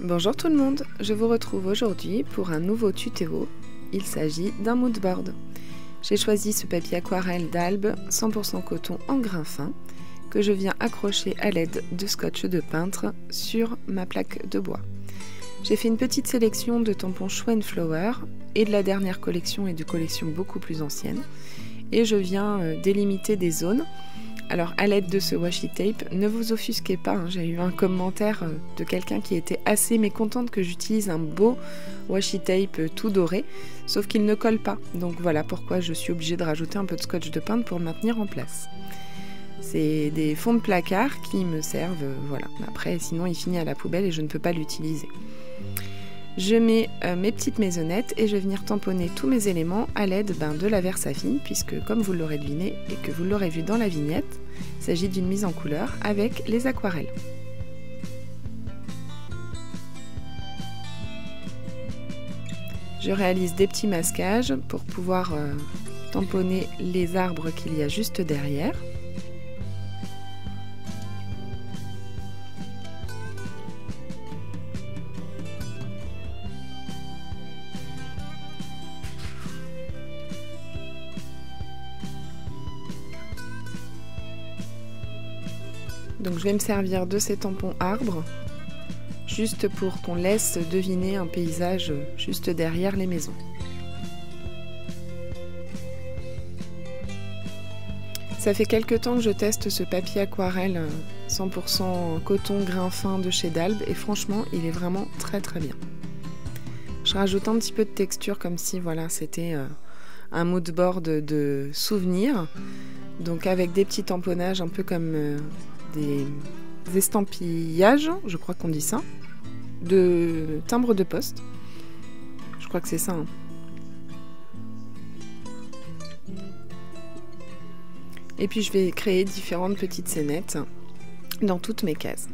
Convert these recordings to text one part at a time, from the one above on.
Bonjour tout le monde, je vous retrouve aujourd'hui pour un nouveau tuto. Il s'agit d'un mood board. J'ai choisi ce papier aquarelle d'Albe 100% coton en grain fin que je viens accrocher à l'aide de scotch de peintre sur ma plaque de bois. J'ai fait une petite sélection de tampons Schwenflower et de la dernière collection et de collections beaucoup plus anciennes et je viens délimiter des zones. Alors à l'aide de ce washi tape, ne vous offusquez pas, hein, j'ai eu un commentaire de quelqu'un qui était assez mécontente que j'utilise un beau washi tape tout doré, sauf qu'il ne colle pas. Donc voilà pourquoi je suis obligée de rajouter un peu de scotch de peintre pour le maintenir en place. C'est des fonds de placard qui me servent, voilà. Après sinon il finit à la poubelle et je ne peux pas l'utiliser. Je mets mes petites maisonnettes et je vais venir tamponner tous mes éléments à l'aide de la Versafine puisque comme vous l'aurez deviné et que vous l'aurez vu dans la vignette, il s'agit d'une mise en couleur avec les aquarelles. Je réalise des petits masquages pour pouvoir tamponner les arbres qu'il y a juste derrière. Donc je vais me servir de ces tampons arbres, juste pour qu'on laisse deviner un paysage juste derrière les maisons. Ça fait quelques temps que je teste ce papier aquarelle 100% coton grain fin de chez Dalbe et franchement il est vraiment très bien. Je rajoute un petit peu de texture comme si voilà c'était un mood board de souvenirs, donc avec des petits tamponnages un peu comme des estampillages, je crois qu'on dit ça, de timbre de poste. Je crois que c'est ça. Hein. Et puis je vais créer différentes petites scénettes dans toutes mes cases.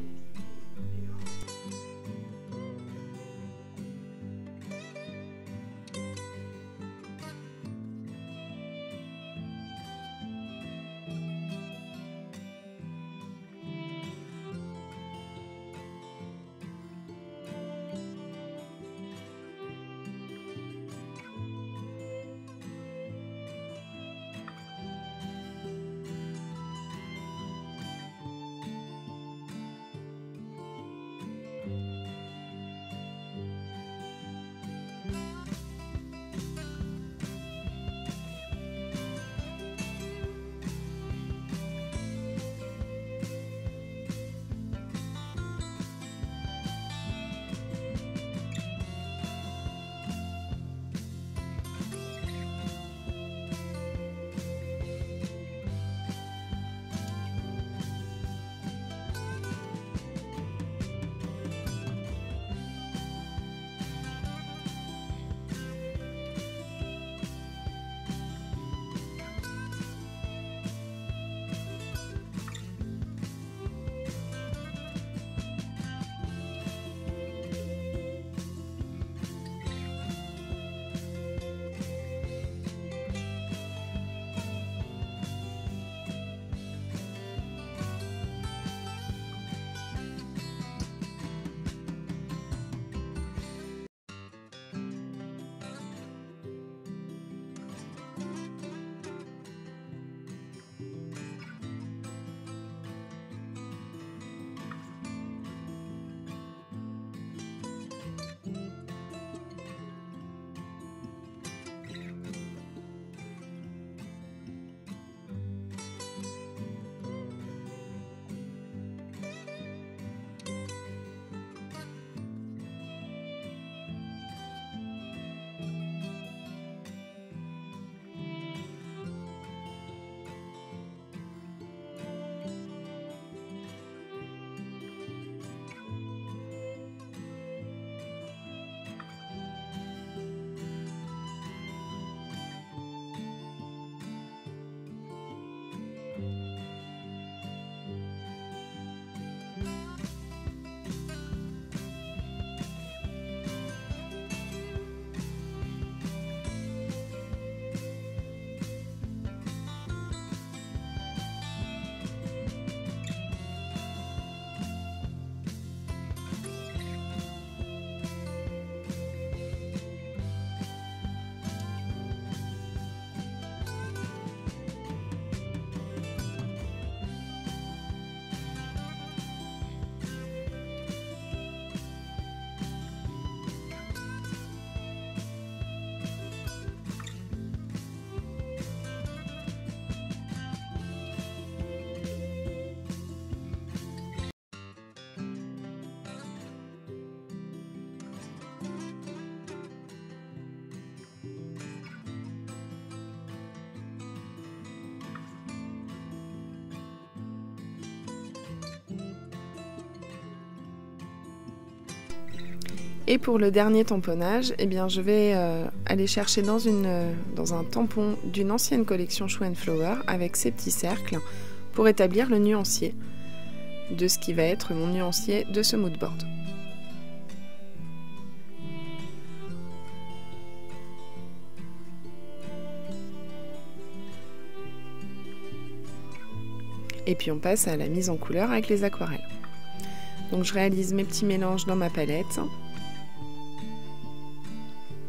Et pour le dernier tamponnage, eh bien, je vais aller chercher dans un tampon d'une ancienne collection Show & Flower avec ces petits cercles pour établir le nuancier de ce qui va être mon nuancier de ce moodboard. Et puis on passe à la mise en couleur avec les aquarelles. Donc je réalise mes petits mélanges dans ma palette.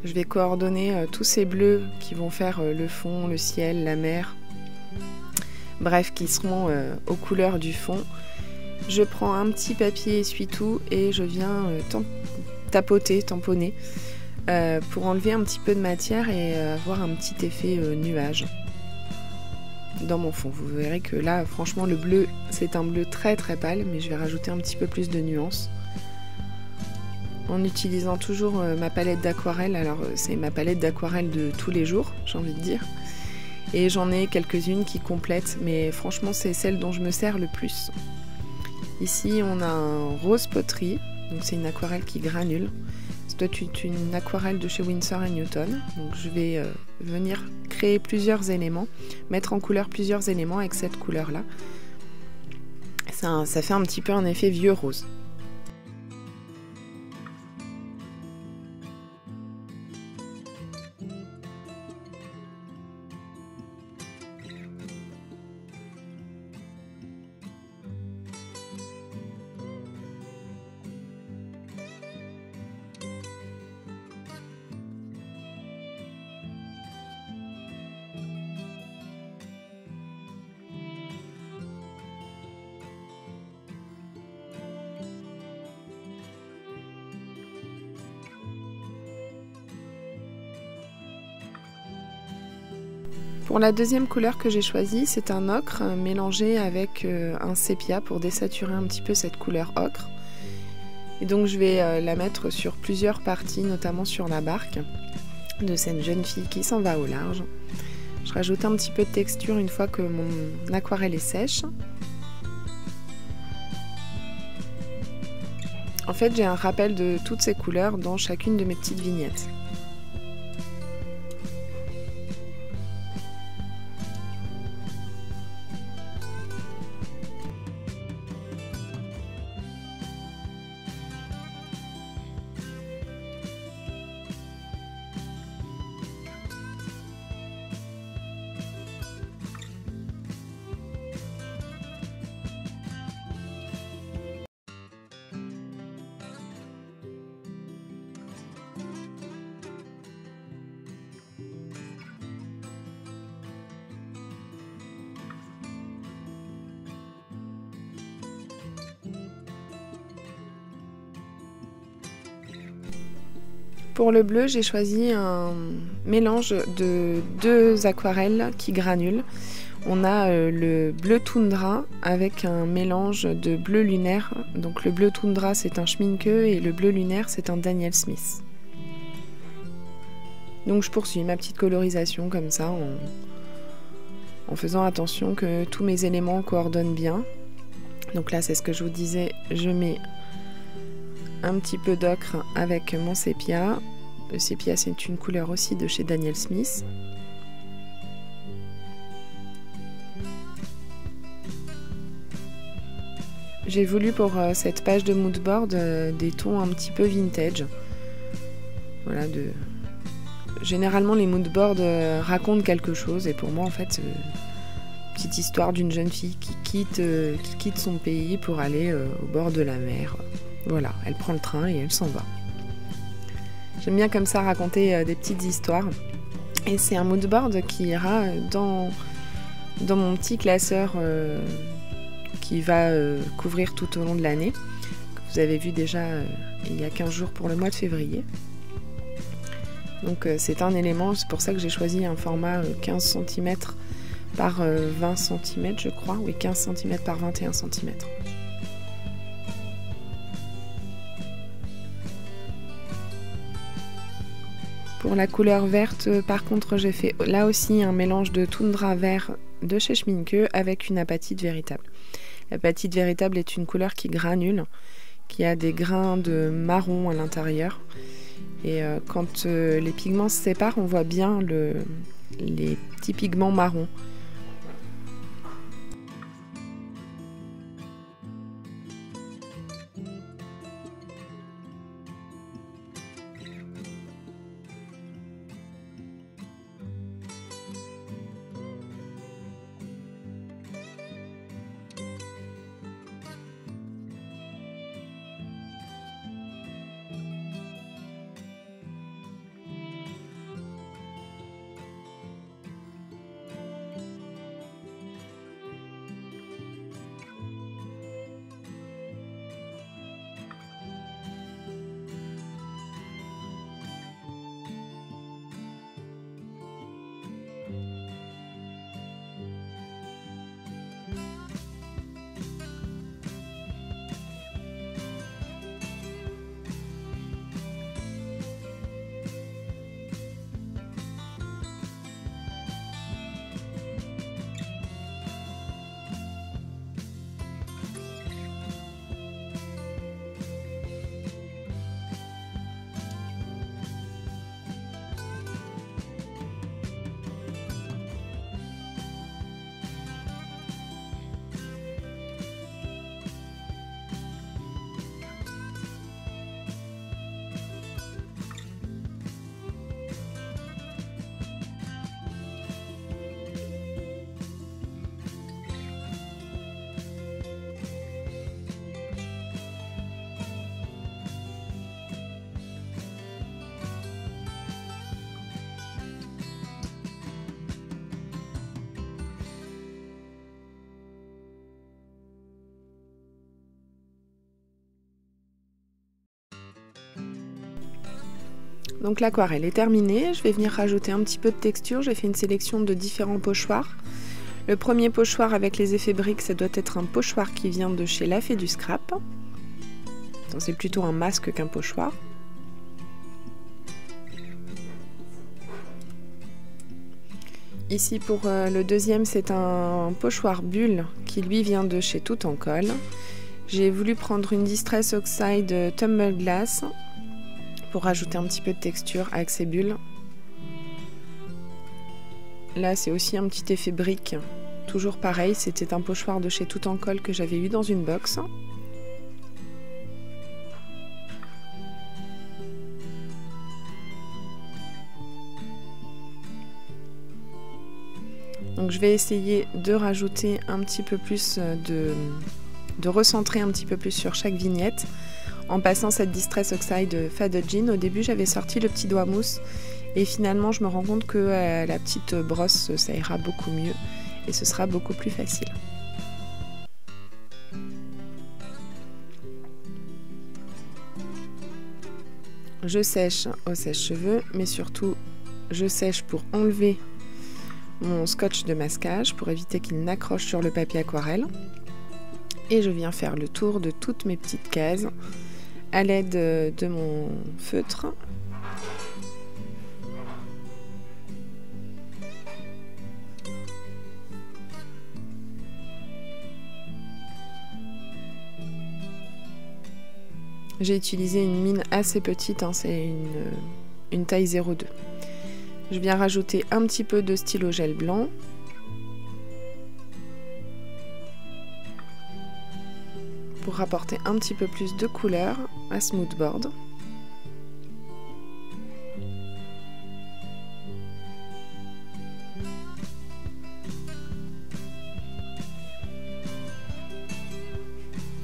Je vais coordonner tous ces bleus qui vont faire le fond, le ciel, la mer. Bref, qui seront aux couleurs du fond. Je prends un petit papier essuie-tout et je viens tamponner pour enlever un petit peu de matière et avoir un petit effet nuage dans mon fond. Vous verrez que là, franchement, le bleu, c'est un bleu très très pâle, mais je vais rajouter un petit peu plus de nuances en utilisant toujours ma palette d'aquarelle. Alors, c'est ma palette d'aquarelle de tous les jours, j'ai envie de dire. Et j'en ai quelques-unes qui complètent, mais franchement, c'est celle dont je me sers le plus. Ici, on a un rose poterie, donc c'est une aquarelle qui granule. C'est une aquarelle de chez Winsor & Newton. Donc je vais venir créer plusieurs éléments, mettre en couleur plusieurs éléments avec cette couleur-là. Ça fait un petit peu un effet vieux rose. Pour la deuxième couleur que j'ai choisie, c'est un ocre mélangé avec un sépia pour désaturer un petit peu cette couleur ocre. Et donc je vais la mettre sur plusieurs parties, notamment sur la barque de cette jeune fille qui s'en va au large. Je rajoute un petit peu de texture une fois que mon aquarelle est sèche. En fait, j'ai un rappel de toutes ces couleurs dans chacune de mes petites vignettes. Pour le bleu, j'ai choisi un mélange de deux aquarelles qui granulent. On a le bleu toundra avec un mélange de bleu lunaire. Donc le bleu toundra, c'est un Schmincke et le bleu lunaire, c'est un Daniel Smith. Donc je poursuis ma petite colorisation comme ça en faisant attention que tous mes éléments coordonnent bien. Donc là, c'est ce que je vous disais, je mets un petit peu d'ocre avec mon sépia. Le sépia, c'est une couleur aussi de chez Daniel Smith. J'ai voulu pour cette page de moodboard des tons un petit peu vintage. Voilà, généralement les moodboards racontent quelque chose et pour moi en fait, petite histoire d'une jeune fille qui quitte son pays pour aller au bord de la mer. Voilà, elle prend le train et elle s'en va. J'aime bien comme ça raconter des petites histoires. Et c'est un moodboard qui ira dans mon petit classeur qui va couvrir tout au long de l'année. Que vous avez vu déjà il y a 15 jours pour le mois de février. Donc c'est un élément, c'est pour ça que j'ai choisi un format 15 cm par 20 cm je crois. Oui, 15 cm par 21 cm. Pour la couleur verte, par contre, j'ai fait là aussi un mélange de toundra vert de chez Schmincke avec une apatite véritable. L'apatite véritable est une couleur qui granule, qui a des grains de marron à l'intérieur. Et quand les pigments se séparent, on voit bien les petits pigments marrons. Donc l'aquarelle est terminée, je vais venir rajouter un petit peu de texture. J'ai fait une sélection de différents pochoirs. Le premier pochoir avec les effets briques, ça doit être un pochoir qui vient de chez La Fée du Scrap. C'est plutôt un masque qu'un pochoir. Ici pour le deuxième, c'est un pochoir bulle qui lui vient de chez Tout en Colle. J'ai voulu prendre une Distress Oxide Tumble Glass pour rajouter un petit peu de texture avec ces bulles. Là, c'est aussi un petit effet brique. Toujours pareil, c'était un pochoir de chez Tout en Colle que j'avais eu dans une box. Donc je vais essayer de rajouter un petit peu plus de recentrer un petit peu plus sur chaque vignette en passant cette Distress Oxide Faded Jean. Au début j'avais sorti le petit doigt mousse et finalement je me rends compte que la petite brosse ça ira beaucoup mieux et ce sera beaucoup plus facile. Je sèche au sèche-cheveux, mais surtout je sèche pour enlever mon scotch de masquage pour éviter qu'il n'accroche sur le papier aquarelle. Et je viens faire le tour de toutes mes petites cases à l'aide de mon feutre. J'ai utilisé une mine assez petite, hein, c'est une taille 0,2. Je viens rajouter un petit peu de stylo gel blanc. Pour apporter un petit peu plus de couleur à ce mood board.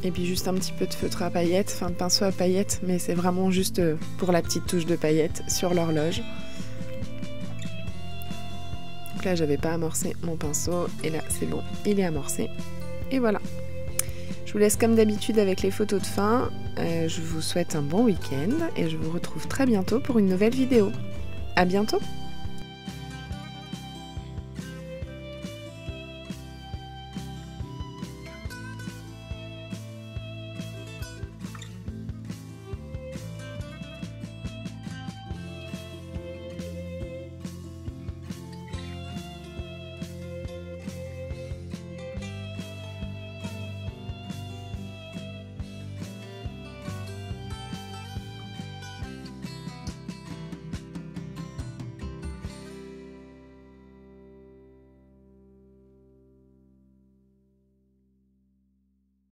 Et puis juste un petit peu de feutre à paillettes, enfin de pinceau à paillettes, mais c'est vraiment juste pour la petite touche de paillettes sur l'horloge. Donc là j'avais pas amorcé mon pinceau et là c'est bon, il est amorcé. Et voilà. Je vous laisse comme d'habitude avec les photos de fin. Je vous souhaite un bon week-end et je vous retrouve très bientôt pour une nouvelle vidéo. À bientôt!